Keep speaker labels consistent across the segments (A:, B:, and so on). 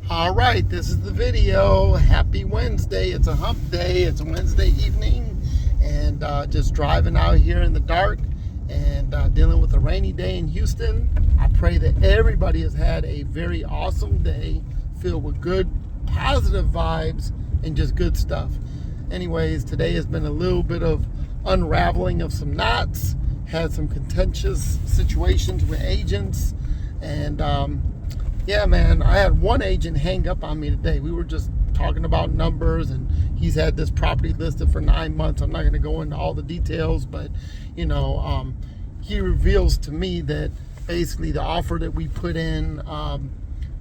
A: All right, this is the video. Happy Wednesday. It's a hump day. It's a Wednesday evening, and just driving out here in the dark and dealing with a rainy day in Houston. I pray that everybody has had a very awesome day filled with good, positive vibes and just good stuff. Anyways, today has been a little bit of unraveling of some knots, had some contentious situations with agents, and yeah, man, I had one agent hang up on me today. We were just talking about numbers, and he's had this property listed for 9 months. I'm not going to go into all the details, but, he reveals to me that basically the offer that we put in,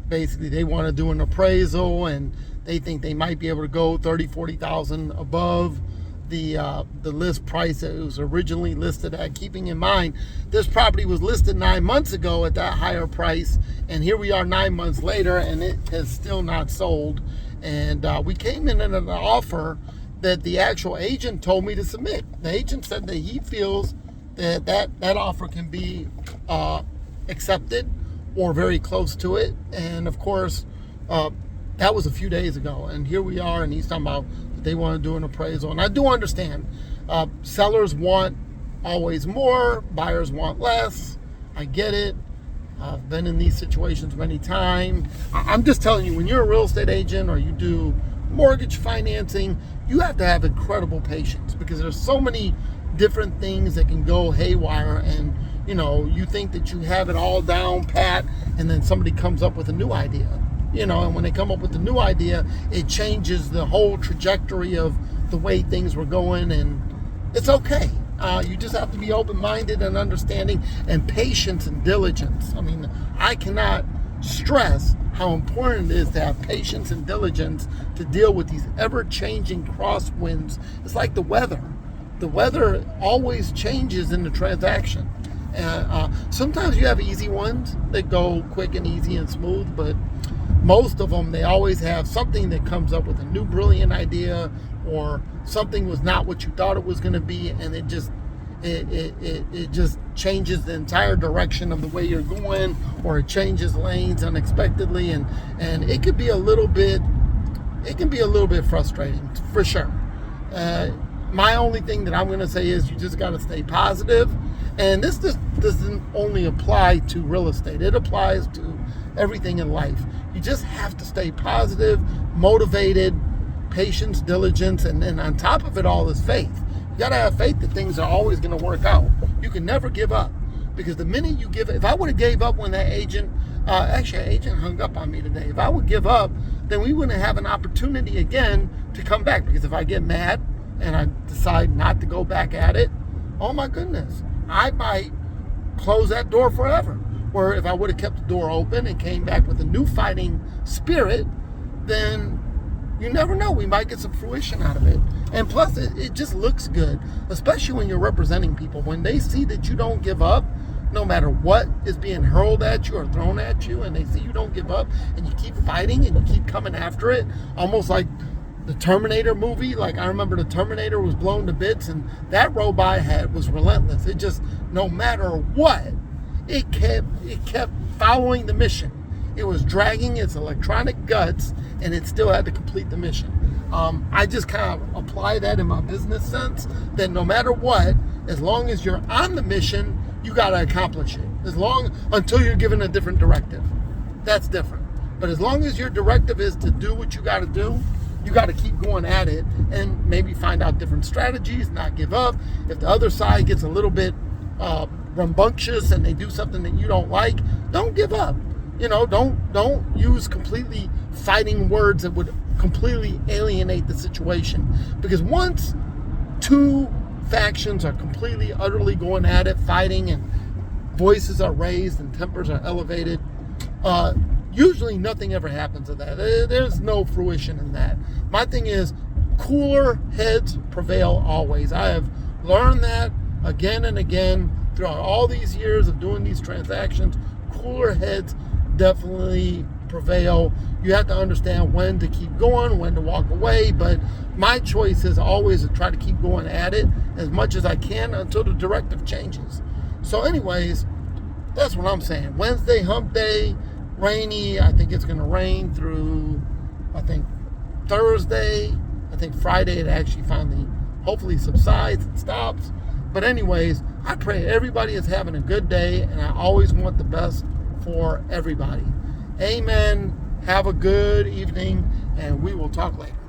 A: basically they want to do an appraisal, and they think they might be able to go 30, 40,000 above the list price that it was originally listed at. Keeping in mind, this property was listed 9 months ago at that higher price, and here we are 9 months later, and it has still not sold. And we came in at an offer that the actual agent told me to submit. The agent said that he feels that offer can be accepted or very close to it. And of course, that was a few days ago, and here we are, and he's talking about they want to do an appraisal. And I do understand sellers want always more, buyers want less. I get it. I've been in these situations many times. I'm just telling you, when you're a real estate agent or you do mortgage financing, you have to have incredible patience, because there's so many different things that can go haywire, and you think that you have it all down pat, and then somebody comes up with a new idea. And when they come up with a new idea, it changes the whole trajectory of the way things were going, and it's okay. You just have to be open-minded and understanding, and patience and diligence. I mean, I cannot stress how important it is to have patience and diligence to deal with these ever-changing crosswinds. It's like the weather. The weather always changes in the transaction. And sometimes you have easy ones that go quick and easy and smooth, but most of them, they always have something that comes up with a new brilliant idea, or something was not what you thought it was going to be, and it just changes the entire direction of the way you're going, or it changes lanes unexpectedly, and it could be a little bit frustrating for sure. My only thing that I'm going to say is you just got to stay positive. And this doesn't only apply to real estate. It applies to everything in life. You just have to stay positive, motivated, patience, diligence, and then on top of it all is faith. You got to have faith that things are always going to work out. You can never give up, because the minute you give up, if I would have gave up when that agent, actually an agent hung up on me today. If I would give up, then we wouldn't have an opportunity again to come back, because if I get mad and I decide not to go back at it, oh my goodness, I might close that door forever. Or if I would have kept the door open and came back with a new fighting spirit, then you never know. We might get some fruition out of it. And plus, it just looks good, especially when you're representing people. When they see that you don't give up, no matter what is being hurled at you or thrown at you, and they see you don't give up, and you keep fighting and you keep coming after it, almost like the Terminator movie. Like, I remember the Terminator was blown to bits, and that robot was relentless. It just, no matter what, it kept following the mission. It was dragging its electronic guts, and it still had to complete the mission. I just kind of apply that in my business sense, that no matter what, as long as you're on the mission, you got to accomplish it. Until you're given a different directive. That's different. But as long as your directive is to do what you got to do, you got to keep going at it, and maybe find out different strategies, not give up. If the other side gets a little bit rambunctious and they do something that you don't like, don't give up. Don't use completely fighting words that would completely alienate the situation. Because once two factions are completely, utterly going at it, fighting, and voices are raised and tempers are elevated, usually nothing ever happens of that. There's no fruition in that. My thing is, cooler heads prevail always. I have learned that again and again throughout all these years of doing these transactions. Cooler heads definitely prevail. You have to understand when to keep going, when to walk away, but my choice is always to try to keep going at it as much as I can until the directive changes. So anyways, that's what I'm saying. Wednesday, hump day. rainy. I think it's going to rain through, I think, Thursday. I think Friday it actually finally, hopefully subsides and stops. But anyways, I pray everybody is having a good day, and I always want the best for everybody. Amen. Have a good evening, and we will talk later.